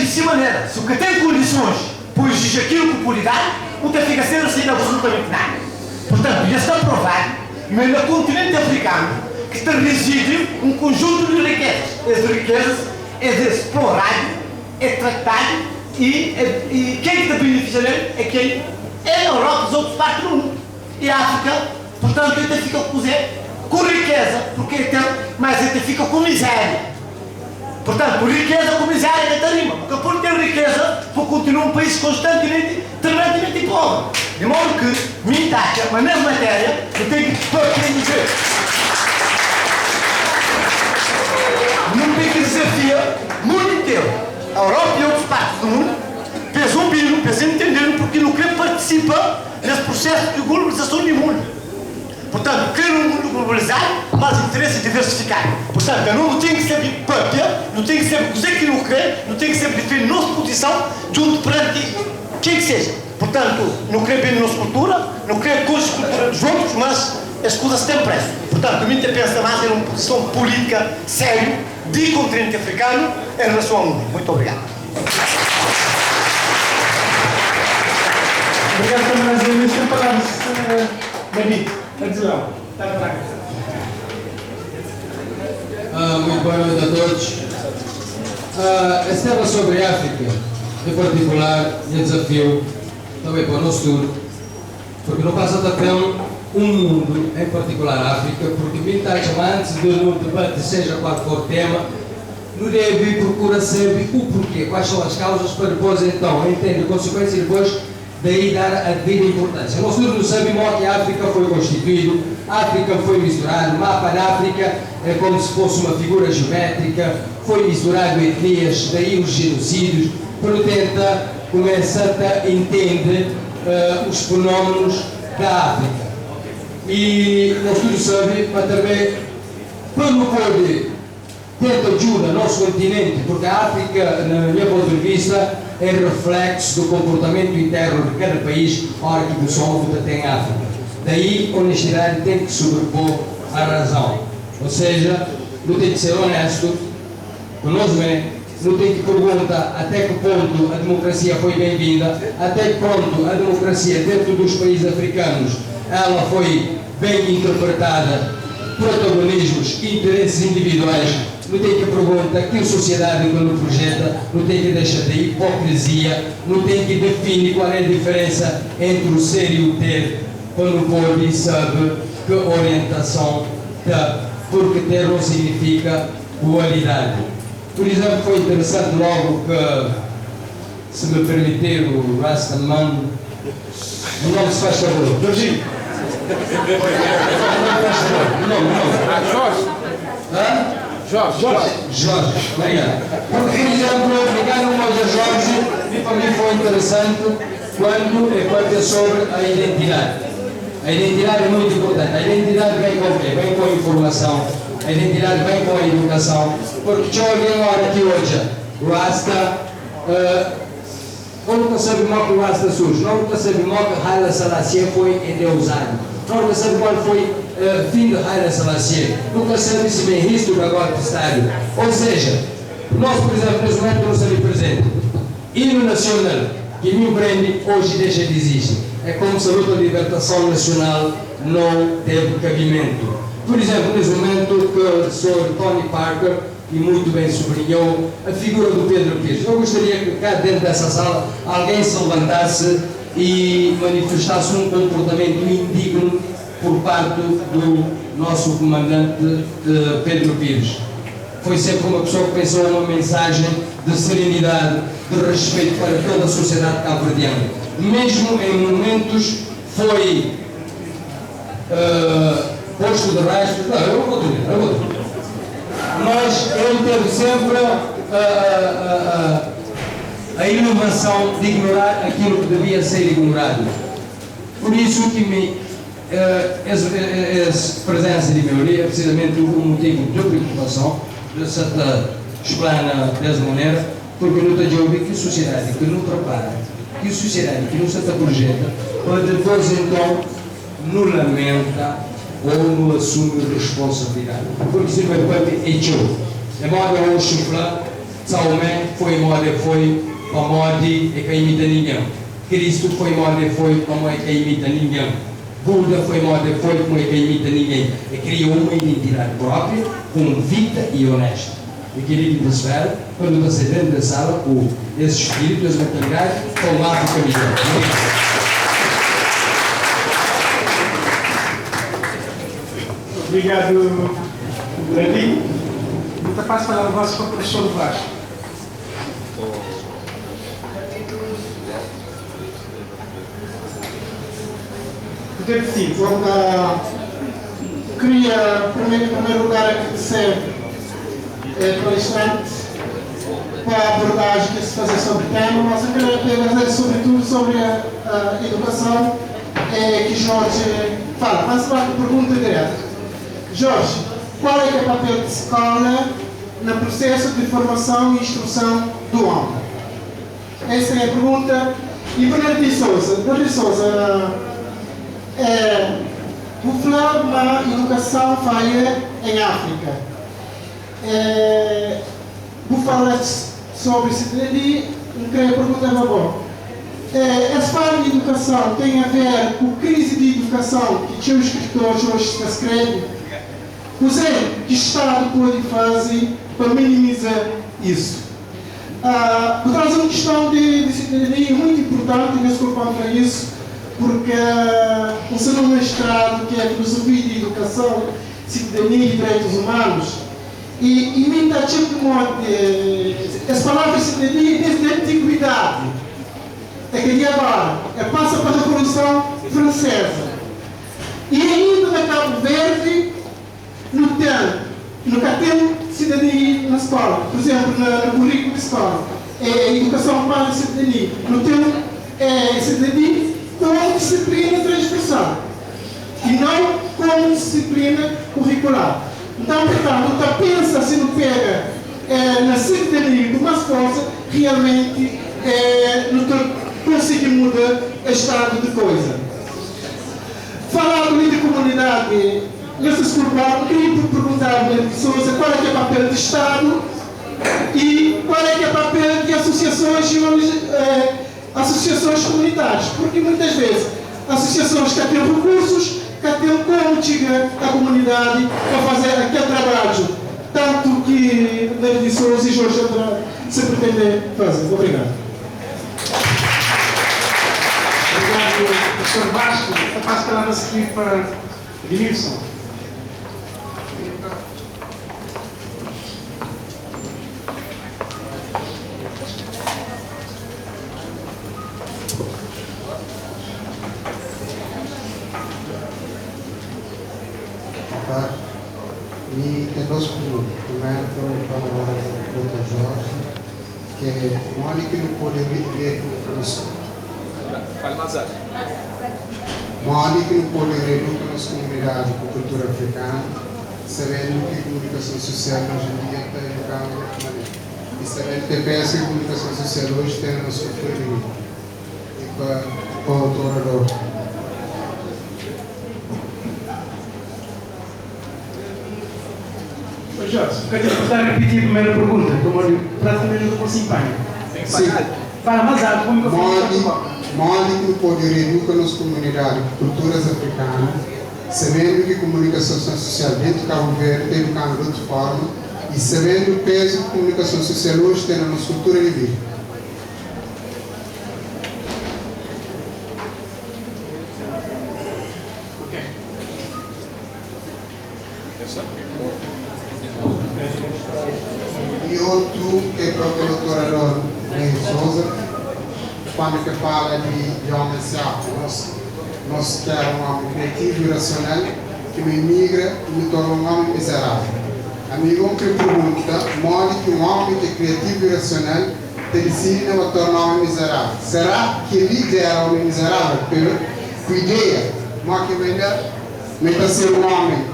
dessa maneira, se o que tem condições para exigir aquilo com qualidade, não tem que ser assim absolutamente nada. Portanto, já está provado, mas no continente africano, que está resíduo um conjunto de riquezas. As riquezas é explorado, é tratado e quem está beneficiando é quem é a Europa e as outras partes do mundo. E a África, portanto, ainda fica com riqueza, porque mas ainda fica com miséria. Portanto, por riqueza com miséria ainda rima, porque por ter riqueza, por continuar um país constantemente, tremendamente pobre. De modo que, me taxa, mas nessa matéria, eu tenho que dizer. Não tem que desafiar o mundo inteiro, a Europa e outras partes do mundo, para ouvirem, para entenderem, porque não querem participar nesse processo de globalização do mundo. Portanto, querer um mundo globalizado, mas interesse diversificado. Portanto, eu não tenho que ser própria, não tenho que ser você que não quer, não tenho que ser defender nossa posição junto perante quem que seja. Portanto, não querer bem nossa cultura, não querer coisas culturais juntos, mas as coisas têm preço. Portanto, a mim pensa mais em uma posição política séria do continente africano em relação ao mundo. Muito obrigado. Obrigado também às vezes por palavras, David. Muito boa noite a todos. Esse tema sobre a África, em particular, é um desafio também para o nosso turno, porque não passa tão um mundo, em particular a África, porque antes de um debate, seja qual for o tema, não deve procurar saber o porquê, quais são as causas, para depois então entender consequências e depois daí dar a devida importância. Nós todos sabemos que a África foi constituída, a África foi misturada, o mapa da África é como se fosse uma figura geométrica, foi misturado etnias, daí os genocídios, portanto começa a entender os fenómenos da África. E nós todos sabemos, mas também, quando pode tenta ajuda ao nosso continente, porque a África, na minha ponto de vista, é reflexo do comportamento interno de cada país, a hora que o som tem a África. Daí, a honestidade tem que sobrepor a razão. Ou seja, não tem que ser honesto conosco mesmo, não tem que perguntar até que ponto a democracia foi bem-vinda, até que ponto a democracia dentro dos países africanos ela foi bem interpretada, protagonismos, interesses individuais. Não tem que perguntar que a sociedade quando projeta, não tem que deixar de hipocrisia, não tem que definir qual é a diferença entre o ser e o ter, quando pode sabe que orientação dá, porque ter não significa qualidade. Por exemplo, foi interessante logo que, se me permitir, o Rastaman, o nome se faz favor. Jorginho. Não. Jorge, obrigado. Porque, por exemplo, ligaram hoje a Jorge e para mim foi interessante quando é sobre a identidade. A identidade é muito importante. A identidade vem com o quê? Vem com a informação. A identidade vem com a educação. Porque tinha alguém agora aqui hoje, o Rasta, nunca sabe mal que o Rasta surge, nunca sabe mal que Haile Selassie foi endeusado. Nunca sabe qual foi o fim de Haile Selassie. Nunca sabe se vem risco do golpe de Estado. Ou seja, nós, por exemplo, nesse momento não sabemos presente. Hino nacional, que me prende, hoje deixa de existir. É como se a luta de libertação nacional não teve cabimento. Por exemplo, nesse momento que o Sr. Tony Parker, e muito bem sublinhou, a figura do Pedro Pires. Eu gostaria que cá dentro dessa sala alguém se levantasse e manifestasse um comportamento indigno por parte do nosso comandante Pedro Pires. Foi sempre uma pessoa que pensou uma mensagem de serenidade, de respeito para toda a sociedade cabo-verdiana. Mesmo em momentos foi posto de rastro. Não, eu vou dizer. Mas ele teve sempre a inovação de ignorar aquilo que devia ser ignorado. Por isso que essa presença de maioria é precisamente um motivo de preocupação, de se explana dessa maneira, porque não está de ouvir que a sociedade que não prepara, que a sociedade que não se projeta, pode depois então não lamenta ou não assume responsabilidade. Porque se vai para é show. É modo hoje falar, Salomé foi moda, foi para moda e que imita ninguém. Cristo foi moda, foi como é que imita ninguém. Buda foi moda, foi como é que imita ninguém. E criou uma identidade própria, convicta e honesta. E querido da esfera, quando você dentro da sala, esse espírito, essa mentalidade, estão lá para o caminho. Obrigado, Davi. Muito fácil falar o vosso professor do Vasco. Queria, em primeiro lugar, agradecer ao palestrante para a abordagem que se fazia sobre o tema, mas eu queria agradecer sobretudo sobre a educação que Jorge fala. Mas para a pergunta direta. Jorge, qual é o papel da escola no processo de formação e instrução do homem? Essa é a pergunta. E Bernardo de Souza, vou falar da educação feita em África. Vou falar sobre cidadania, queria perguntar a bom. Essa forma de educação tem a ver com a crise de educação que os escritores hoje escrevem? O que o Estado pode fazer para minimizar isso? Vou trazer uma questão de cidadania muito importante, e me desculpam para isso, porque o seu mestrado, que é a filosofia de educação, cidadania e direitos humanos, e imita tipo essa palavra cidadania desde a antiguidade, é que agora passa para a Revolução Francesa. E ainda na Cabo Verde, nunca tem cidadania na escola. Por exemplo, no currículo de escola, educação para a cidadania. Não tem cidadania como disciplina transversal e não como disciplina curricular. Então, portanto, nunca pensa se não pega na cidadania de uma coisa, realmente não consegue mudar o estado de coisa. Falar de comunidade, eu se desculpar, queria perguntar a pessoas qual é que é o papel do Estado e qual é que é o papel de associações comunitárias, porque muitas vezes associações que têm recursos, que têm como chegar à comunidade para fazer aquele trabalho, tanto que David de Souza e Jorge se pretendem fazer. Obrigado. Obrigado, professor Vasco. Eu passo a palavra a seguir para Edmilson. E conosco, primeiro, para o Dr. Jorge, que é o único que não pode ler Fale mais alto. o único que não pode ler a nossa comunidade com cultura africana, sabendo que a comunicação social hoje em dia está educando de outra maneira. E sabendo que a peça de comunicação social hoje tem a nossa cultura de vida. E para o doutor Jorge, quer tentar repetir a primeira pergunta, como praticamente não consigo pagar. Sim. Fala mais alto, como que eu Mole que pode educar nas comunidades, culturas africanas, sabendo que a comunicação social dentro do Cabo Verde está educando de outra forma e sabendo o peso que a comunicação social hoje tem na nossa cultura de vida. E outro é para o doutor Rei Souza, quando que fala de homem sábio, nós queremos um homem criativo e racional que me migra e me torna um homem miserável. Amigo, uma pergunta, mole que um homem que é criativo e racional te decide não tornar um homem miserável. Será que ele era um homem miserável? Com ideia, mas que vai ser um homem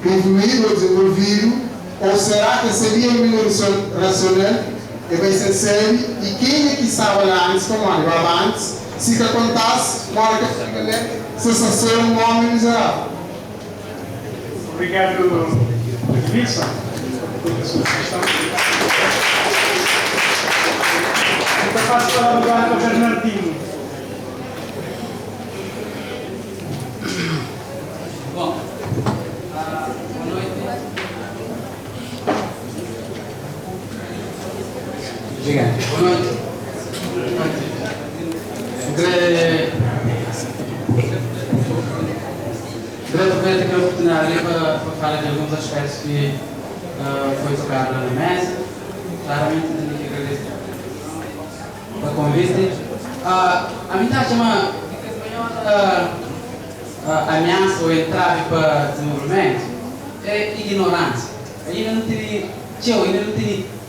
evoluído ou desenvolvido? Ou será que seria um racional e vai ser sério? E quem é que estava lá antes, como ele antes, se que acontece, uma hora que fica ali, se ser um homem miserável? Obrigado, Edmilson, por sua questão. passo a palavra agora para o Bernardino. Bom, boa noite. Obrigado. Boa noite. Grande aqui a oportunidade para falar de alguns aspectos que foi tocado na mesa. Claramente, tenho que agradecer pelo convite. A minha chama ameaça ou entrave para desenvolvimento é ignorância. Ainda não tem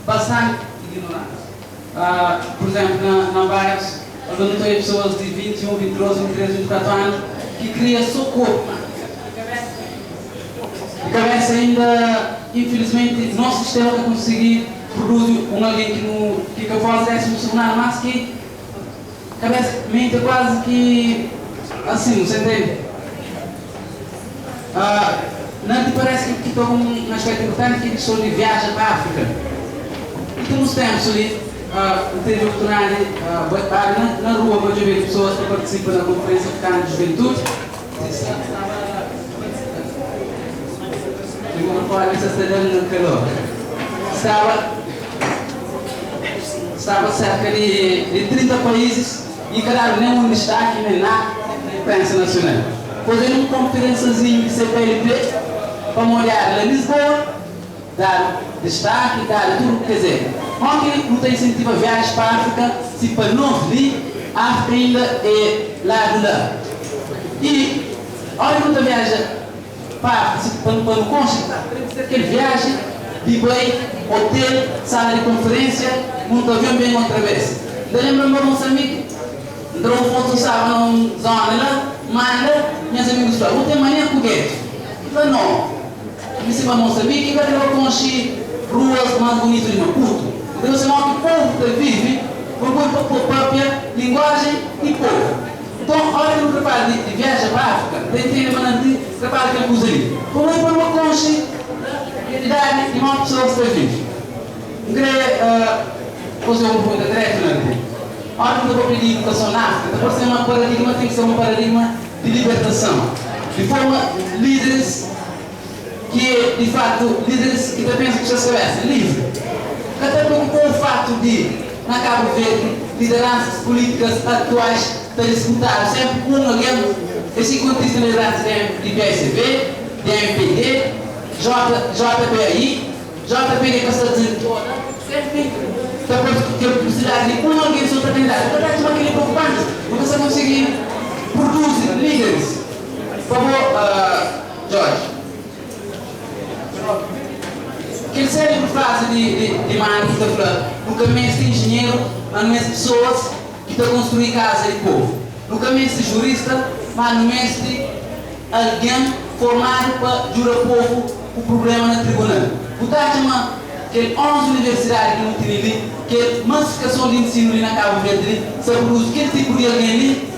bastante ignorância. Por exemplo, na bairros, onde tem pessoas de 21, 22, 23, 24 anos que criam só corpo. De cabeça ainda, infelizmente, nosso sistema não conseguir produzir alguém que faz essa funcionar, mas que cabeça mente quase que assim, você entende? Não te parece que estou um aspecto importante que estou de viagem para a África. E temos tempos ali, teve a oportunidade na rua para ver pessoas que participam da Conferência Africana de Juventude. Estava cerca de 30 países e cada nenhum destaque nem nada na imprensa nacional. Fazendo uma conferênciazinha de CPLP para molhar lá em Lisboa, dar destaque, dar tudo, quer dizer, ontem não tem incentivo a viagens para a África, se para nós ali, a África ainda é lá do lado. E, olha quando viaja para o cônjuge, aquele viagem de bem, hotel, sala de conferência, muito avião bem outra vez. Eu lembro-me de Moçambique, entrou um foto sábado numa zona lá, manda, meus amigos falam, tem mania com gueto. Eu falei, não, me se vai Moçambique, vai levar com as ruas mais bonitas de Maputo. Então você mostra que o povo que vive, por própria linguagem e povo. Então, olha que no trabalho de viagem para a África, tem de trabalho que ele usa ali. Como é para uma concha, realidade de uma pessoa que está vivo. Eu queria fazer um ponto direto, né? Olha que eu vou pedir educação na África, para ser um paradigma, tem que ser um paradigma de libertação. De forma, líderes que, de fato, líderes que pensam que já se cabeça, livre. Até com o fato de, na Cabo Verde, lideranças políticas atuais terem disputado sempre com alguém, esse contexto de lideranças de PSB, de MPD, JPI, JPD que está dizendo toda, sempre que a possibilidade de alguém só para candidato. Na verdade, uma coisa preocupante, não você conseguir produzir líderes. Por favor, Jorge. Aquele cérebro frase de Marx está falando, no caminho de engenheiro, mas não é pessoas que estão a construir casa de povo. No caminho de jurista, mas não é de alguém formado para jurar povo o problema no tribunal. O Tachama, aquele 11 universidades que não tem ali, que massificação de ensino ali na Cabo Verde, se produz aquele tipo de alguém ali,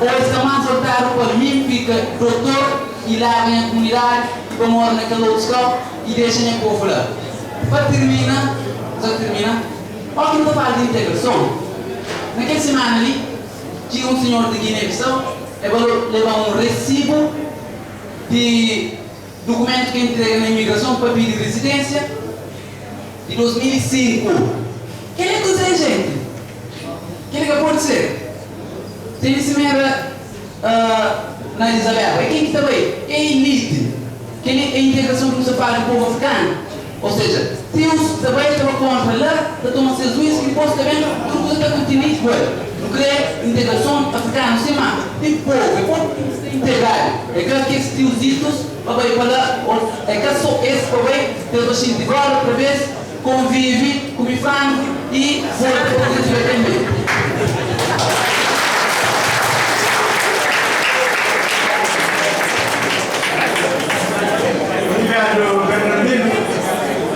ou está mais voltado para mim, fica doutor, e lá vem a comunidade, que mora naquele outro escola, e deixa o povo lá. Para terminar, olha que não fala de integração. Naquela semana ali, tinha um senhor de Guiné-Bissau, ele levou um recibo de documento que entrega na imigração para pedir residência de 2005. Quem é que usa gente? Quem é que pode ser? Tem esse mera na Isabel. Quem que está aí? É a elite. Quem é a integração que você fala do povo africano? Ou seja, tem uns que também estão contra lá, estão a ser juízes que depois também tudo que está continuando. Não quer integração africana, não sei mais. Tem povo, é povo integrado. É que esses tiositos, é que só esse também, tem o gente igual, outra vez, convive, come frango e volta para o desenvolvimento. Obrigado, Bernardino.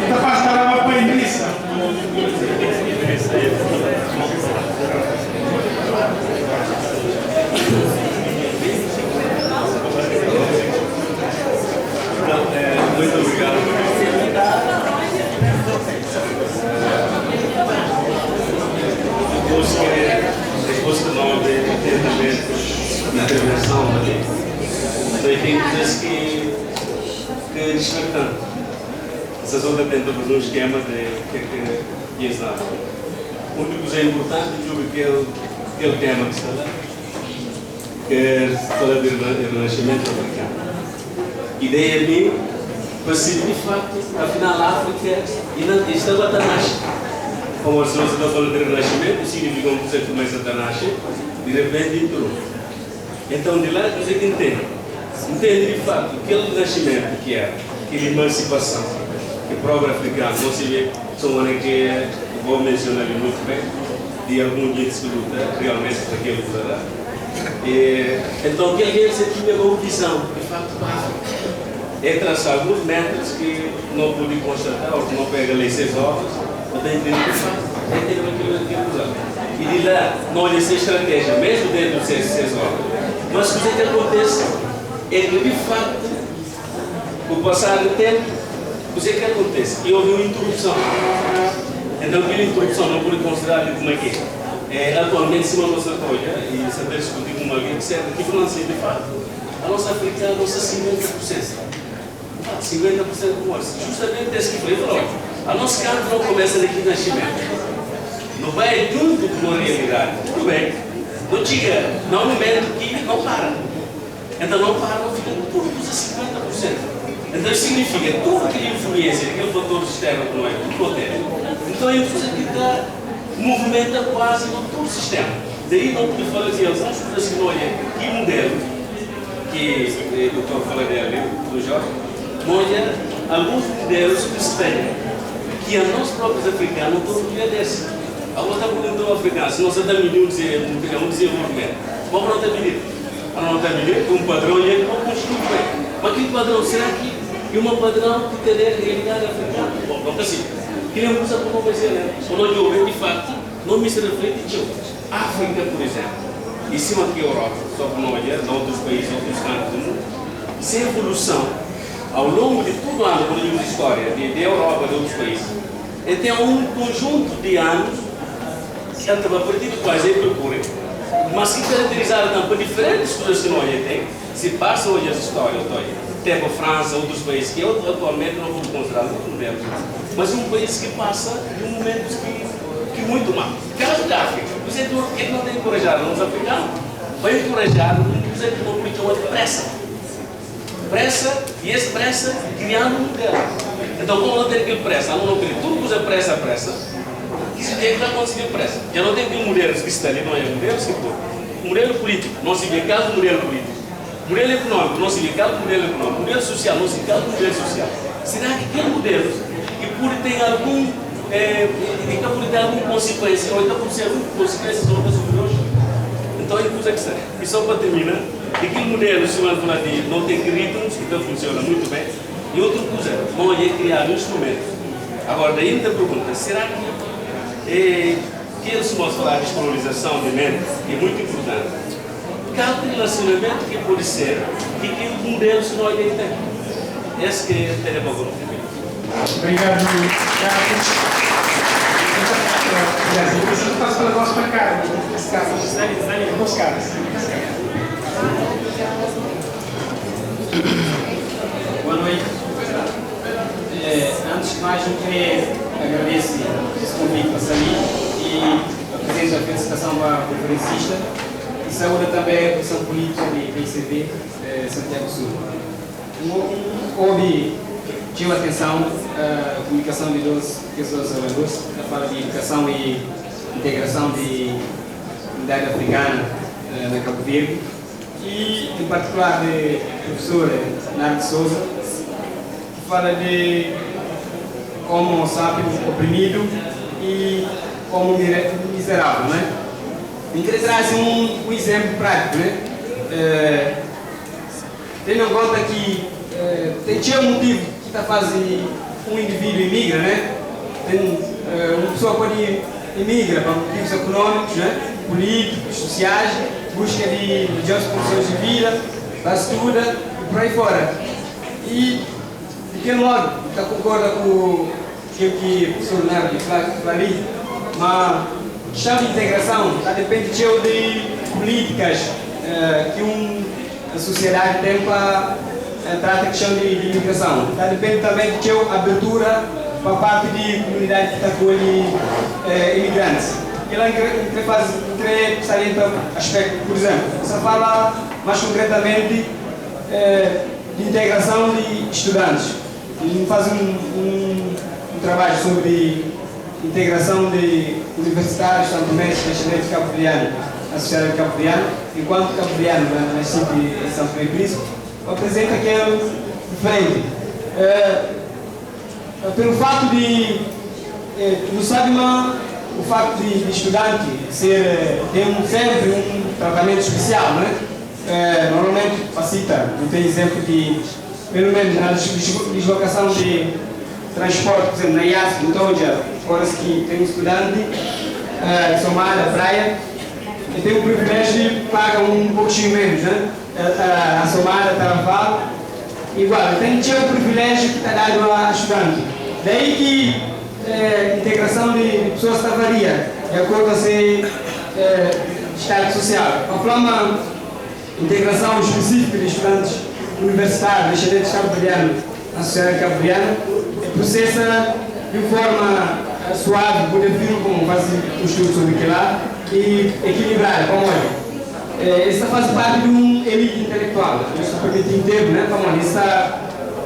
Da pasta lá para a Indrícia. Muito obrigado. também tem coisas que respeitam. Essa zona tenta fazer um esquema de que é nada. O único que é importante é aquele tema que está lá, que é falar do renascimento africano. A ideia minha para ser de facto, afinal, a África estava a nascer. Como se nós estamos falando de renascimento, significa que você começa a nascer, de repente entrou. Então, de lá você entende de facto aquele renascimento que é, aquela emancipação, que o próprio africano, não se vê, são que vou mencionar ali muito bem, de algum dia que luta realmente para aquele lugar. Então, aquele dia você tinha uma visão, de facto, para a África. É traçar alguns métodos que não pude constatar, ou que não pega ali 6 horas, eu tenho que entender de facto, é ter aquilo que é usado. E de lá, não olha essa estratégia, mesmo dentro de 6 horas. Mas o que acontece é que, de facto, com o passar do tempo, o que acontece? E houve uma interrupção. Então, aquela interrupção não pude considerar como é que é. Atualmente, se uma nossa coisa, e saber discutir com alguém que serve, que financia de facto, a nossa África, a nossa 50%. 50% do morte. Justamente esse que foi falou. A nossa carne não começa daqui no nascimento. Não vai tudo com uma realidade. Tudo bem. Não chega, não no momento que não para. Então não para, não fica tudo usa 50%. Então isso significa tudo aquela influência, aquele fator externo que não é, tudo protege. Então é isso que está movimenta quase todo o sistema. Daí não podia falar assim, algumas coisas que não olham, que modelo, que o doutor fala dele, do Jorge, olha alguns modelos que se têm, que a nós próprios africanos não estão obedecendo. A outra pergunta africana, se nós estamos um desenvolvimento, vamos não ter medido. Para não ter medido, um padrão e ele não construi bem. Mas aquele padrão, será que é um padrão que tem a realidade africana? Bom, não assim. Queremos usar como vai ser, né? Quando eu ouvi, de facto, não me se reflete de África, por exemplo, em cima aqui Europa, só que não olhar, em outros países, outros cantos do mundo, sem evolução, ao longo de todo o ano, quando digo de história, de Europa, de outros países, ele tem um conjunto de anos, a partir de quais ele procura, mas que caracterizaram também diferentes coisas que nós temos, se passam hoje as histórias, até para a França, outros países, que eu atualmente não vou considerar muito modernos, mas um país que passa de momentos que muito mal. Caso da África, você não tem que encorajar os africanos, vai encorajar você que não aplica uma pressa. Pressa, e essa pressa criando um modelo. Então, como não tem aquele pressa, não tem tudo que usa pressa, que se tem que dar conseguir pressa. Já não tem aquele modelo que está ali, não é modelo que for. Modelo político, não se vê cada modelo político. Modelo econômico, não se vê cada modelo econômico. Modelo social, não se vê cada modelo social. Será que aquele modelo que pode ter alguma consequência, ou então pode ser alguma consequência sobre as opiniões? Então, é coisa que serve. E só para terminar, aquele modelo, se não falar de não tem ritmos, então funciona muito bem. E outra coisa, não é criar instrumentos. Agora, daí muita pergunta, será que se nós falar de descolonização de mente, é muito importante. Cada relacionamento que pode ser, que modelo se nós tem. Esse que é o valor. Obrigado, Carlos. Isso passa pela nossa cara, nesse caso, duas caras. Boa noite. Antes de mais, eu queria agradecer esse convite para sair e apresento a felicitação para a conferencista e saúde também a representação política de ICB Santiago Sul. Houve, tinha atenção a comunicação de duas pessoas oradores, a fala de educação e integração de comunidade africana na Cabo Verde e, em particular, de professor Nardo Souza, que fala de como o sábio oprimido e como miserável, né? Eu queria trazer um exemplo prático, né? Tendo em conta que tinha um motivo que está fazendo um indivíduo imigra, né? Uma pessoa pode imigra para motivos econômicos, né? Políticos, sociais, busca de melhores condições de vida, para estuda e por aí fora. E de que modo está concorda com o que o professor Nardo falou ali, mas a questão de integração está depende de políticas que a sociedade tem para tratar a questão de imigração. Tá? Depende também de ter abertura para a parte de comunidade que acolhe imigrantes. E ela quer salientar aspecto, por exemplo, você fala mais concretamente de integração de estudantes. Ele faz um trabalho sobre integração de universitários, tanto descendentes cabo-verdianos na sociedade cabo-verdiana, enquanto cabo-verdiano na CIP em São Tomé e Príncipe, apresenta aquele diferente. Pelo fato de, no SADMA, o fato de estudante ter sempre um tratamento especial, né? Normalmente facilita, não tem exemplo de, pelo menos na deslocação de transporte, por exemplo, na IASP, então já, agora que tem um estudante de Somália, praia, e tem o privilégio de pagar um pouquinho menos, né? A Somália, Tarafal, igual, tem que ter o privilégio que está dado a estudante. Daí que integração de pessoas está varia, de acordo com o seu estado social. A forma integração específica de estudantes universitários, descendentes cabo-verdianos na sociedade cabo-verdiana, processa de forma suave, por exemplo, como faz o estudo sobre aquilo lá, e equilibrada, como olha. Esta faz parte de um elite intelectual, isso permite inteiro, né? Como olha, está,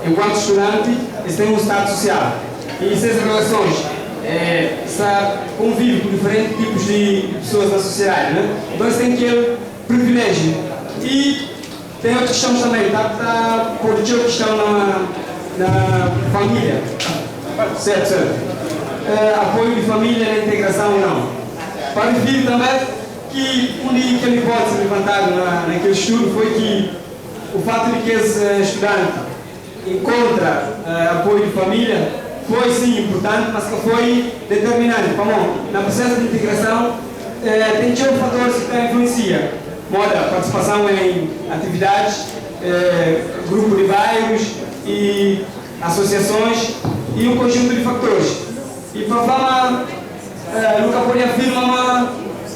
enquanto estudante, eles têm um estado social. E essas relações convivem com diferentes tipos de pessoas na sociedade, né? Então eles têm aquele privilégio. E tem outras questões também, pode ter outra questão na família, certo? Apoio de família na integração ou não. Para o filho também, que um dia que ele pode ser levantado naquele estudo foi que o fato de que esse estudante encontra apoio de família foi sim importante, mas que foi determinante. Na processo de integração tem que ter fatores que influencia. Moda, participação em atividades, grupo de bairros e associações e um conjunto de fatores. E para falar, nunca pode afirmar,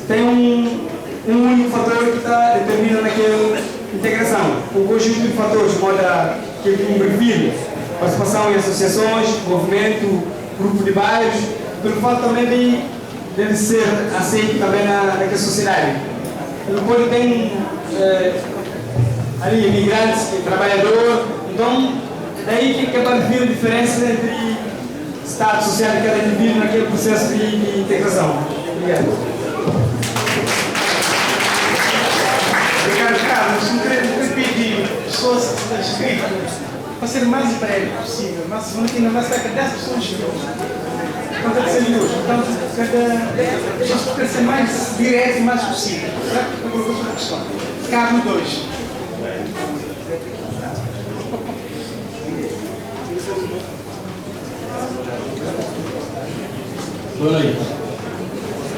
tem um único fator que determina naquela integração. Um conjunto de fatores, moda que me refiro. Participação em associações, movimento, grupo de bairros, pelo fato também de ele ser aceito também naquela sociedade. Ele pode ter ali imigrantes, trabalhador, então daí que é para ver a diferença entre estado social de cada indivíduo naquele processo de integração. Obrigado. Obrigado, Carlos. Não pedir pessoas inscritas para ser mais breve possível, mas vamos ter mais cerca de 10 pessoas inscritas. Então, deve ser hoje. Então, a gente tem que ser mais direto e mais possível. Certo? Eu vou colocar a questão. Carlos 2. Boa noite.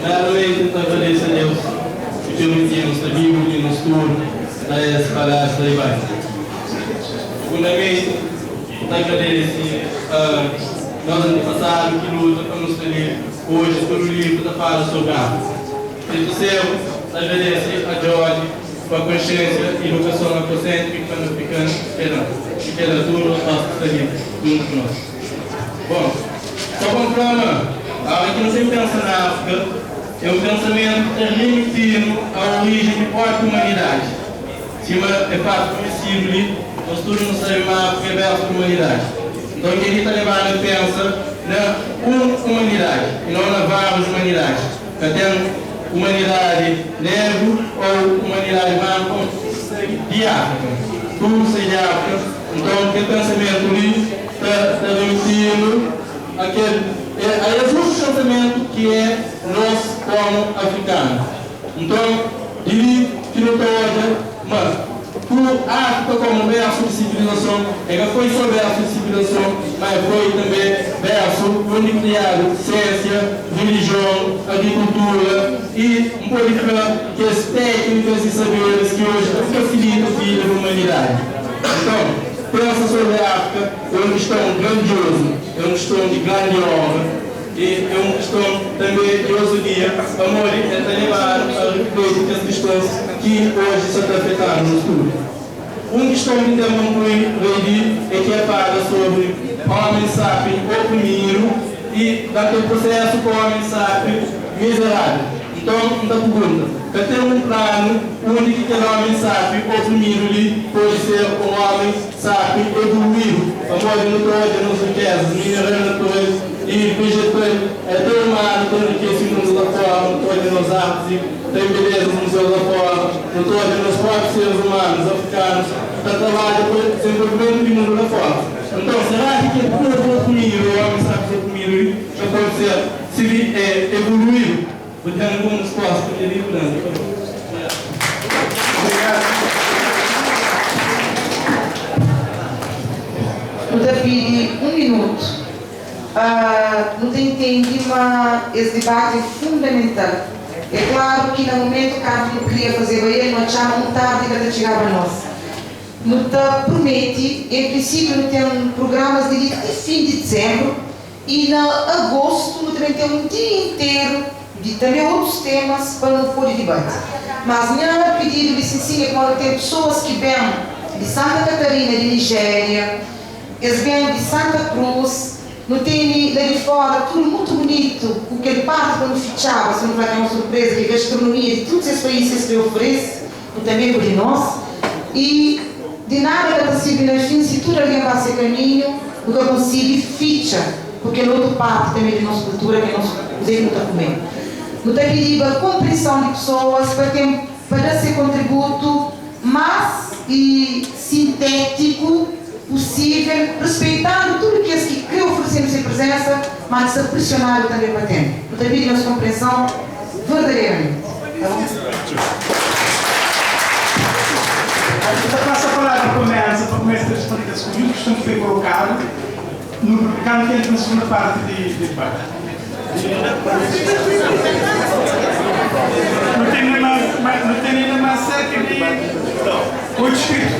Primeiramente, agradeço a Deus por permitir-nos estar vivos e nos estudo das palestras e vai. Segundamente, agradeço a nós antepassados que lutam para nos ter hoje pelo livro da fala sobre a África. Terceiro, agradeço a Jorge por a consciência e educação afrocêntrica e pan-africana que queda tudo nosso estaria junto com nós. Bom, só como programa, a que não se pensa na África é um pensamento limitino à origem de própria humanidade. Cima é fato conhecido, nós todos não sabemos a África é verso de humanidade. Então, quem está levando pensa na humanidade e não na várias humanidades. Tem humanidade negro ou humanidade branca de África. Tudo seja África. Então, aquele pensamento ali está remitindo a esse pensamento que é nós como africanos. Então, diria que não pode, mas por África como verso de civilização, ela foi sobre verso de civilização, mas foi também verso nucleado, ciência, religião, agricultura e um pouco que as técnicas e saberes que hoje facilitam a vida da humanidade. Então, pensa sobre a África, é uma questão grandiosa, é uma questão de grande honra. E é uma questão também de ousadia, amor e levar a respeito das questões que hoje se estão afetando no estudo. questão de tema é que fala sobre homem sábio oprimido e daquele processo com o homem sábio miserável. Então, da pergunta, que tem um plano onde aquele homem sábio oprimido ali pode ser um homem sábio evoluído, a modo de nos riquezas, minerais e vegetais, tem humano, tem enriquecimento da forma, tem nos árvores, tem beleza no museu da forma, tem nos próprios seres humanos africanos, para trabalhar para o desenvolvimento do mundo da forma. Então, será que aquele povo oprimido, o homem sábio oprimido, já pode ser evoluído? Portanto, como resposta, eu diria Eu pedir um minuto. Não entendi, mas esse debate é fundamental. É claro que no momento que a gente queria fazer ele, nós chamamos tarde que chegava a nós. Não promete, em princípio, não tem programas de fim de dezembro e em agosto não também tem um dia inteiro de também outros temas para não pôr de debate. Mas minha pedido de Cecília, quando tem pessoas que vêm de Santa Catarina, de Nigéria, eles vêm de Santa Cruz, não tem lá de fora, tudo muito bonito, o que ele parte quando fichava, se não vai ter uma surpresa, que a gastronomia de todos esses países que oferece, não também por nós, e de nada é possível na fim, se tudo alguém vai ser caminho, o que eu consigo ficha, porque é outra parte também de nossa cultura que nós podemos comer. Não tem pedido a compreensão de pessoas para dar esse contributo mais e sintético possível, respeitando tudo que eles que oferecemos em presença, mas se pressionado também para tempo. Não tem pedido a nossa compreensão verdadeiramente. Tá bom? Eu passo a palavra para começar a responder as conjuntos que foi colocado no programa que entra na segunda parte de debate. Não tem ainda mais cerca de 8 inscritos.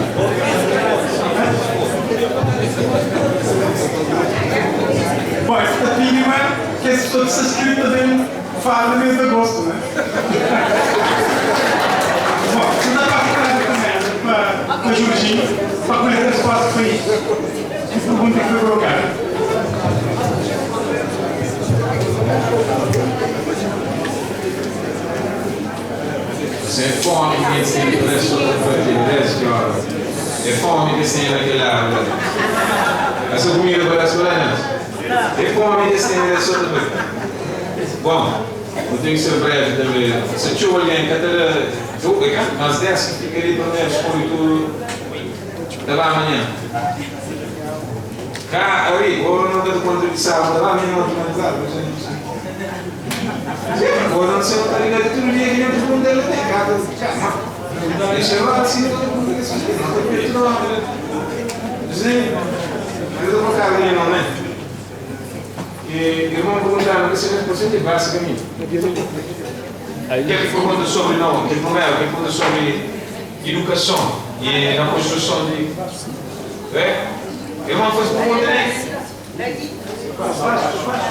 Bom, esta mínima que as pessoas se inscrevam também falam no mês de agosto, né? Bom, segunda parte para a Jorginho, para conhecer a resposta que foi a pergunta que foi colocada. Se è fome che senti adesso è fome che senti naquele árvore. Essa comida parece bem, é fome que senti adesso também. Bom, eu tenho que ser breve também. Se tinha alguém que até mas dessa que fica ali para mim, escolhe tudo até lá amanhã. Cá, ali, ou não deu conta de sábado, lá amanhã não automatizado, mas a gente ou não sei o que ligado tudo dia que não te pergunta ele tem casa deixa lá assim não te pergunta isso sim mas eu vou ficar ali não né e irmão perguntaram que se não é de base caminho que pergunta sobre não que primeiro que pergunta sobre educação e na construção de irmão faz pergunta né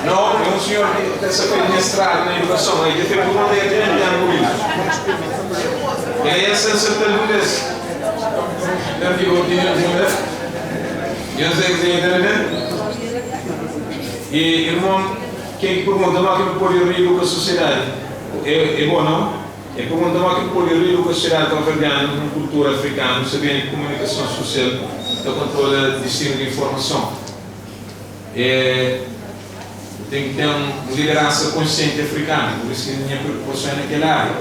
não, é um senhor que essa foi mestrado na educação, aí ele fez pergunta e até não é e aí essa certa dúvidas não digo que eu não sei que tem internet e irmão quem pergunta não que pode ir com a sociedade é bom não? É pergunta não que pode ir com a sociedade cabo-verdiana, com cultura africana, sabendo comunicação social, do controle de destino de informação tem que ter uma liderança consciente africana, por isso que a minha preocupação é naquela área.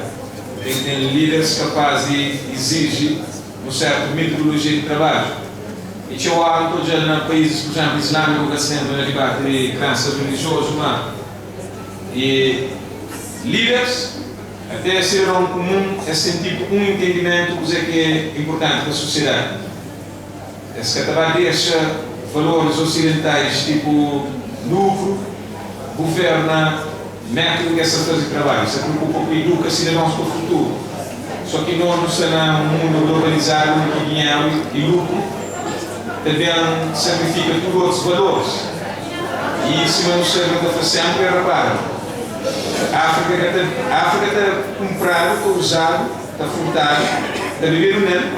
Tem que ter líderes capazes de exigir uma certa metodologia de trabalho. E tinha o hábito de em países, por exemplo, islâmicos, que se no debate de crenças religiosas lá. E líderes, até ser um comum, é sentir um entendimento do que é importante para a sociedade. Esse que trabalho deixa valores ocidentais tipo lucro, governa, método que essa coisa de trabalho, se preocupa com educar cidadãos para o futuro. Só que nós não estamos num mundo globalizado em que dinheiro e lucro também sacrifica todos outros valores. E se não serve da fazer é reparo. A África está comprado, está usado, está furtado, está vivendo nele,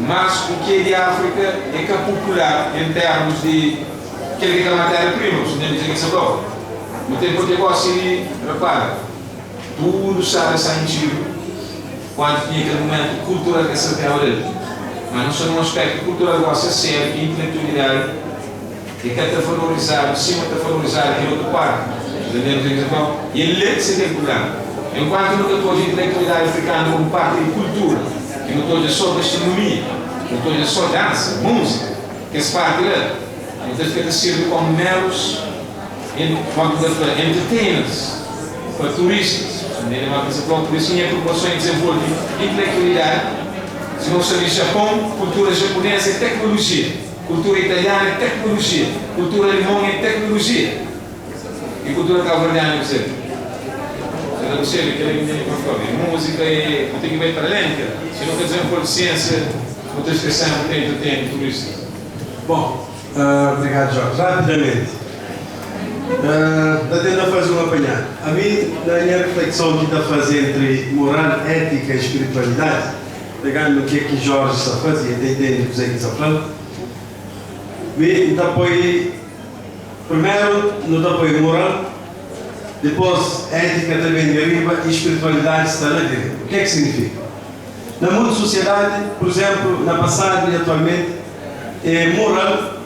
Mas o que é de África é que é popular em termos de aquele que é a matéria-prima, os podemos dizer que se prova. No tempo de negócio, repara, tudo sabe sentido quando tinha aquele momento cultural que se tem dele. Mas não só num aspecto cultural, negócio é sério, que intelectualidade, e que é valorizado, cima de valorizado aquele outro parte. Entendemos dizer que e ele é que se tem problema. Enquanto nunca estou de intelectualidade africana como parte de cultura, que não estou só gastronomia, não estou só dança, música, que é parte dela. Então fica servido como meros entertainers para turistas. Por isso tinha proporções de desenvolver intelectualidade. Se não sabe Japão, cultura japonesa é tecnologia, cultura italiana é tecnologia, cultura alemã é tecnologia e cultura cabo-verdiana é você. Você vê que ele música e tem que ver para além. Se não quer dizer por ciência, não estou esquecendo que tem turistas. Bom, obrigado, Jorge. Rapidamente. Está tentando fazer um apanhado. A mim, na minha reflexão que está a fazer entre moral, ética e espiritualidade, pegando no que Jorge está fazendo, entendendo o que está falando, me apoio, primeiro, no apoio moral, depois ética também deriva e espiritualidade está na direita. O que é que significa? Na muita sociedade, por exemplo, na passada e atualmente, é moral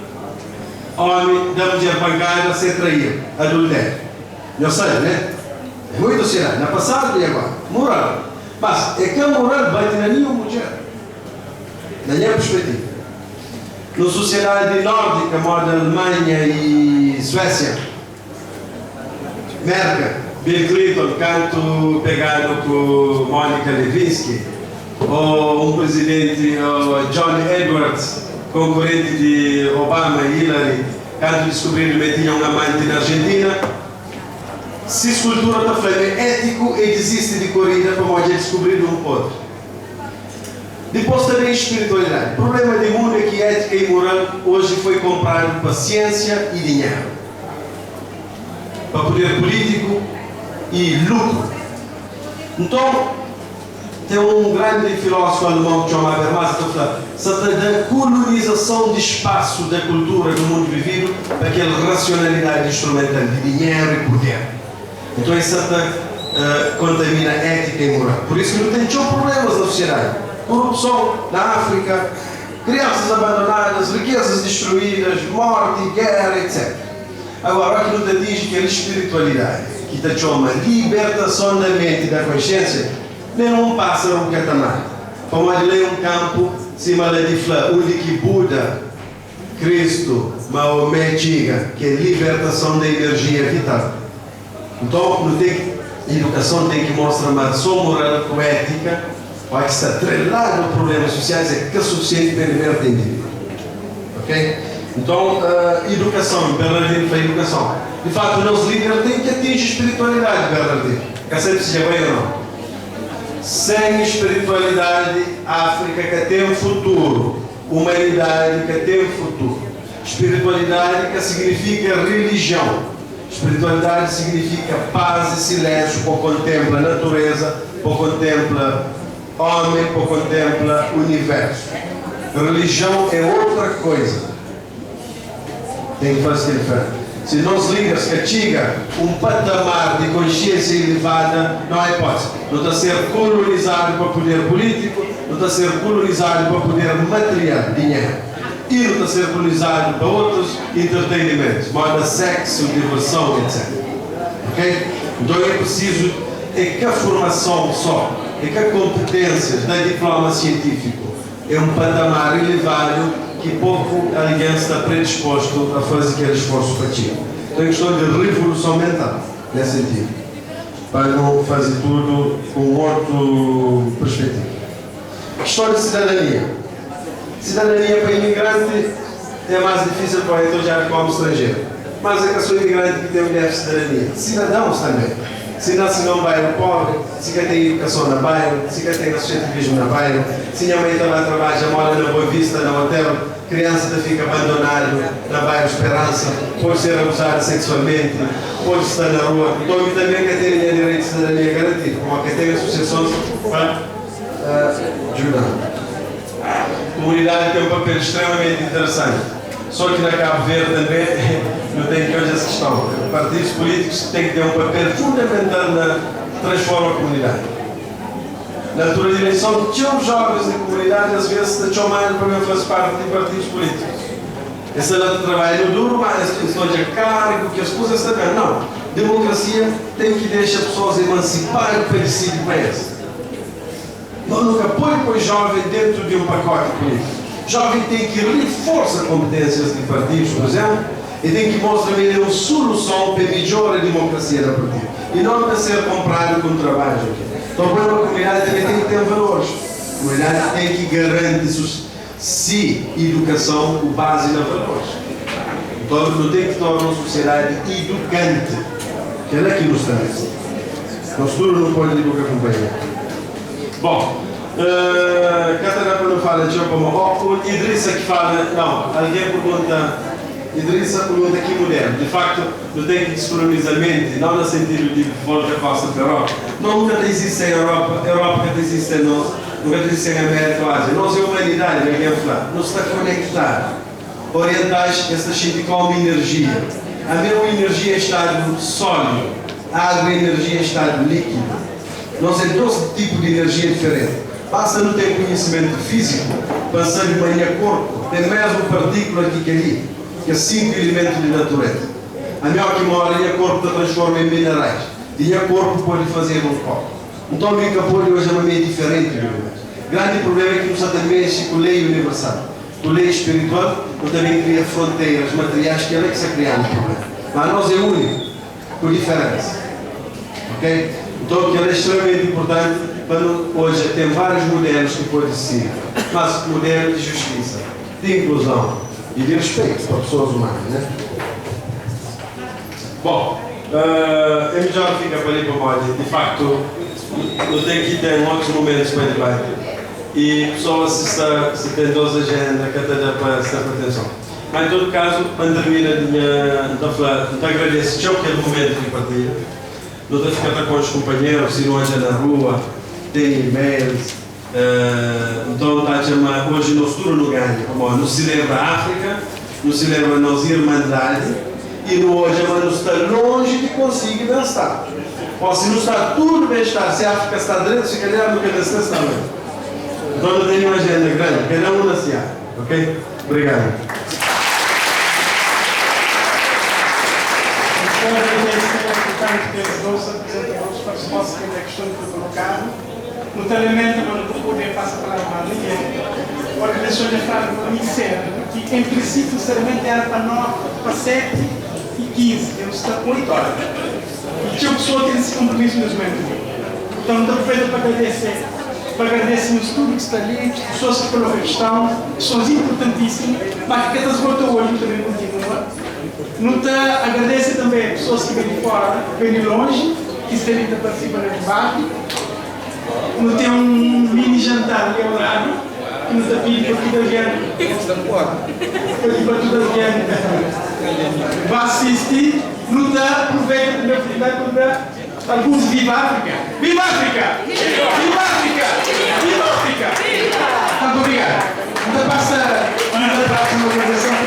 homem da mulher bancária ser traído, adultério. Eu sei, né? É muita sociedade, na passada e agora. Moral. Mas é que a moral bate na minha mulher. Na minha perspectiva. Na sociedade nórdica, moda Alemanha e Suécia, Merkel, Bill Clinton, canto pegado por Monica Lewinsky, ou um presidente, John Edwards, concorrente de Obama e Hillary, quando descobriram que tinha um amante na Argentina, se a cultura está falando ético e desiste de corrida para poder descobrir um outro. Depois também espiritualidade. O problema do mundo é que ética e moral hoje foi comprado para ciência e dinheiro, para poder político e lucro. Então, tem um grande filósofo alemão que chama Habermas, que fala da colonização de espaço da cultura do mundo vivido para aquela racionalidade instrumental de dinheiro e poder. Então essa contamina ética e moral. Por isso que não tem problemas na sociedade. Corrupção na África, crianças abandonadas, riquezas destruídas, morte, guerra, etc. Agora, aquilo que atinge aquela espiritualidade, que te chama libertação da mente e da consciência, nem um pássaro que está para ler um campo, cima da difla, onde que Buda, Cristo, Maomé, Chiga, que é libertação da energia vital. Então, não tem, a educação tem que mostrar mais só moral com ética, para que está atrelado a problemas sociais, é que é suficiente para libertar o indivíduo. Ok? Então, educação, Bernardino foi educação. De fato, os nossos líderes têm que atingir a espiritualidade, Bernardino. Quer saber se já vai ou não? Sem espiritualidade, a África que tem um futuro, humanidade que tem um futuro. Espiritualidade que significa religião. Espiritualidade significa paz e silêncio, para contempla a natureza, para contempla homem, para contempla o universo. Religião é outra coisa. Tem que fazer diferente. Se nós líderes que chega um patamar de consciência elevada, não há hipótese. Não está a ser colonizado para poder político, não está a ser colonizado para poder material, dinheiro. E não está a ser colonizado para outros entretenimentos, moda sexo, diversão, etc. Ok? Então é preciso que a formação só, que a competência da diploma científico é um patamar elevado que pouco alguém está predisposto a fazer aquele esforço para ti. Então é questão de revolução mental, nesse sentido, para não fazer tudo com outro perspectiva. Questão de cidadania. Cidadania para imigrante é mais difícil para então já como estrangeiro. Mas é que eu sou imigrante que tem um déficit de cidadania. Cidadãos também. Se não bairro pobre, se quer ter educação na bairro, se quer ter associativismo na bairro, se minha mãe está lá trabalha, mora na Boa Vista, no hotel, criança fica abandonada na bairro Esperança, pode ser abusada sexualmente, pode estar na rua. Então eu também quer ter direito de cidadania garantido, como que tem associações para ajudar. A comunidade tem um papel extremamente interessante. Só que na Cabo Verde também não tem que hoje essa questão. Partidos políticos têm que ter um papel fundamental na transforma a comunidade. Na altura de eleição, tinham jovens da comunidade, às vezes, tinham mais para fazer parte de partidos políticos. Esse é o trabalho duro, mas as questões de cargo, que as coisas também. Não. Democracia tem que deixar as pessoas emancipar para decidir para eles. Não nunca põe o jovem dentro de um pacote político. O jovem tem que reforçar competências de partidos, por exemplo, e tem que mostrar ele uma solução para melhorar a democracia da partida. E não para ser comprado com trabalho. Então, a comunidade também tem que ter valores. A comunidade tem que garantir se educação o base na valores. Então, não tem que tornar uma sociedade educante, que é que nos traz. Nós tudo não pode educar com bem. Bom, Catarina não fala de como Idrissa que fala, não, alguém pergunta, Idrissa pergunta que moderno. De facto, não tem que disponibilizar mente, não no sentido de volta a costa para a Europa. Nunca existe em Europa, a Europa nunca existe em nós, nunca existe em América ou Ásia. Nós é humanidade, ninguém fala. Nós está conectado. Orientais, essa gente come energia. A mesma energia é estado sólido, a água é energia em estado líquido. Nós temos 12 tipos de energia diferentes. Basta não ter conhecimento físico, pensar de manhã corpo, tem mesmo partícula que ali, que é 5 elementos de natureza. A minha que mora em corpo se transforma em minerais, e o corpo pode fazer um copo. Então, o que pode hoje é meio diferente. O grande problema é que não se mexe com a lei universal. Com a lei espiritual, não também cria fronteiras materiais que ela que se cria um problema. Mas nós é único, com diferença. Ok? Então, que é extremamente importante para hoje tem vários modelos que podem ser, mas modelo de justiça, de inclusão e de respeito para pessoas humanas, né? Bom, é melhor ficar para ali para o modo. De facto, não tem que ter outros momentos para debate. E pessoas se tem 12 agendas, que até dá para prestar atenção. Mas em todo caso, quando termina de agradeço já aquele momento de partilha. Não tem que ficar com os companheiros, se não anda na rua, tem e-mails. Então, está a chamar, hoje nós tudo não ganha. Não se celebra a África, não se celebra a nossa irmandade, e no hoje não está longe de conseguir dançar. Ou se não está tudo bem estar, se a África está dentro, se calhar não quer dançar também. Então, não tem uma agenda grande, cada um na SIA. Ok? Obrigado. Que os dois apresentadores para os postos que a questão foi colocada. Notadamente, quando o poder passa para a ninguém, a organização já fala para mim certo, que em princípio, sinceramente, era para 9, para 7 e 15, eu estou 8 horas. E tinha pessoa que tem esse compromisso nos momentos. Então, não aproveito para agradecer tudo que está ali, as pessoas que colocam a questão, pessoas importantíssimas, mas que essas voltam hoje também continua. Agradece também as pessoas que vêm de fora, vêm de longe, que esteve a participar do debate. Não tem um mini jantar ali ao lado, que nos está pedindo para toda a gente vai assistir. Não aproveita também a oportunidade para alguns Viva África! Viva África! Viva África! Viva África! Muito obrigado. Não passa uma organização.